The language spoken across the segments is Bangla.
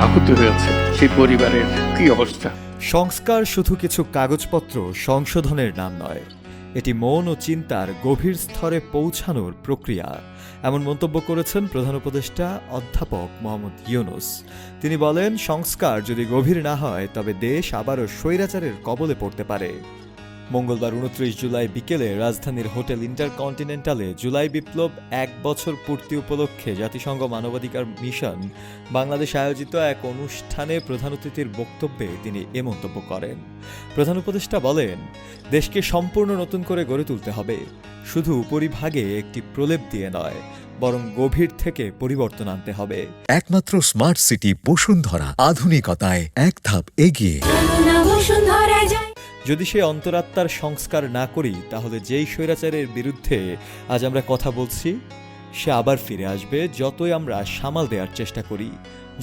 আহত হয়েছে, সেই পরিবারের কি অবস্থা? সংস্কার শুধু কিছু কাগজপত্র সংশোধনের নাম নয়, এটি মন ও চিন্তার গভীর স্তরে পৌঁছানোর প্রক্রিয়া, এমন মন্তব্য করেছেন প্রধান উপদেষ্টা অধ্যাপক মোহাম্মদ ইউনূস। তিনি বলেন, সংস্কার যদি গভীর না হয় তবে দেশ আবারও স্বৈরাচারের কবলে পড়তে পারে। মঙ্গলবার ২৯ জুলাই বিকেলে রাজধানীর হোটেল ইন্টারকন্টিনেন্টালে জুলাই বিপ্লব ১ বছর পূর্তি উপলক্ষে জাতিসংঘ মানবাধিকার মিশন বাংলাদেশ আয়োজিত এক অনুষ্ঠানে প্রধান অতিথির বক্তব্যে তিনি এ মন্তব্য করেন। প্রধান উপদেষ্টা বলেন, দেশকে সম্পূর্ণ নতুন করে গড়ে তুলতে হবে, শুধু উপরিভাগে একটি প্রলেপ দিয়ে নয়, বরং গভীর থেকে পরিবর্তন আনতে হবে। একমাত্র স্মার্ট সিটি বসুন্ধরা, আধুনিকতায় এক ধাপ এগিয়ে। যদি সে অন্তরাত্মার সংস্কার না করি তাহলে যেই স্বৈরাচারের বিরুদ্ধে আজ আমরা কথা বলছি সে আবার ফিরে আসবে, যতই আমরা সামাল দেওয়ার চেষ্টা করি,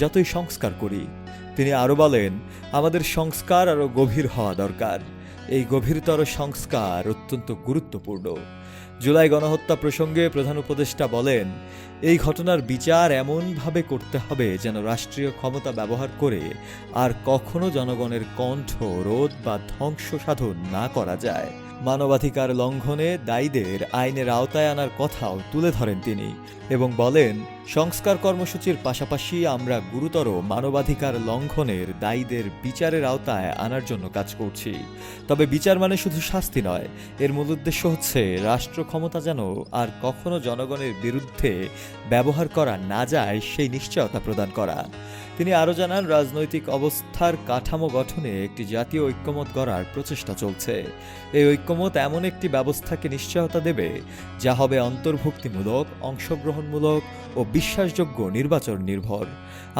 যতই সংস্কার করি। তিনি আরও বলেন, আমাদের সংস্কার আরও গভীর হওয়া দরকার। এই গভীরতর সংস্কার অত্যন্ত গুরুত্বপূর্ণ। জুলাই গণহত্যা প্রসঙ্গে প্রধান উপদেষ্টা বলেন, এই ঘটনার বিচার এমনভাবে করতে হবে যেন রাষ্ট্রীয় ক্ষমতা ব্যবহার করে আর কখনো জনগণের কণ্ঠ রোধ বা ধ্বংস সাধন না করা যায়। মানবাধিকার লঙ্ঘনে দায়ীদের আইনের আওতায় আনার কথাও তুলে ধরেন তিনি এবং বলেন, সংস্কার কর্মসূচির পাশাপাশি আমরা গুরুতর মানবাধিকার লঙ্ঘনের দায়ীদের বিচারের আওতায় আনার জন্য কাজ করছি। তবে বিচার মানে শুধু শাস্তি নয়, এর মূল উদ্দেশ্য হচ্ছে রাষ্ট্র ক্ষমতা যেন আর কখনো জনগণের বিরুদ্ধে ব্যবহার করা না যায় সেই নিশ্চয়তা প্রদান করা। তিনি আরও জানান, রাজনৈতিক অবস্থার কাঠামো গঠনে একটি জাতীয় ঐক্যমত গড়ার প্রচেষ্টা চলছে। এই ঐক্যমত এমন একটি ব্যবস্থাকে নিশ্চয়তা দেবে যা হবে অন্তর্ভুক্তিমূলক, অংশগ্রহণমূলক ও বিশ্বাসযোগ্য নির্বাচন নির্ভর।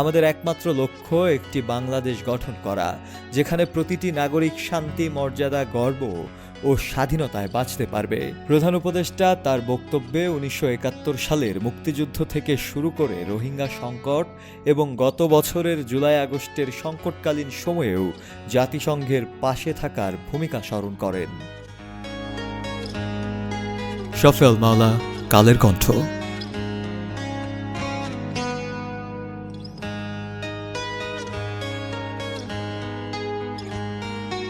আমাদের একমাত্র লক্ষ্য একটি বাংলাদেশ গঠন করা, যেখানে প্রতিটি নাগরিক শান্তি, মর্যাদা, গর্ব ও স্বাধীনতায় বাঁচতে পারবে। প্রধান উপদেষ্টা তার বক্তব্যে ১৯৭১ সালের মুক্তিযুদ্ধ থেকে শুরু করে রোহিঙ্গা সংকট এবং গত বছরের জুলাই আগস্টের সংকটকালীন সময়েও জাতিসংঘের পাশে থাকার ভূমিকা স্মরণ করেন। শফিউল মাওলা, কালের কণ্ঠ।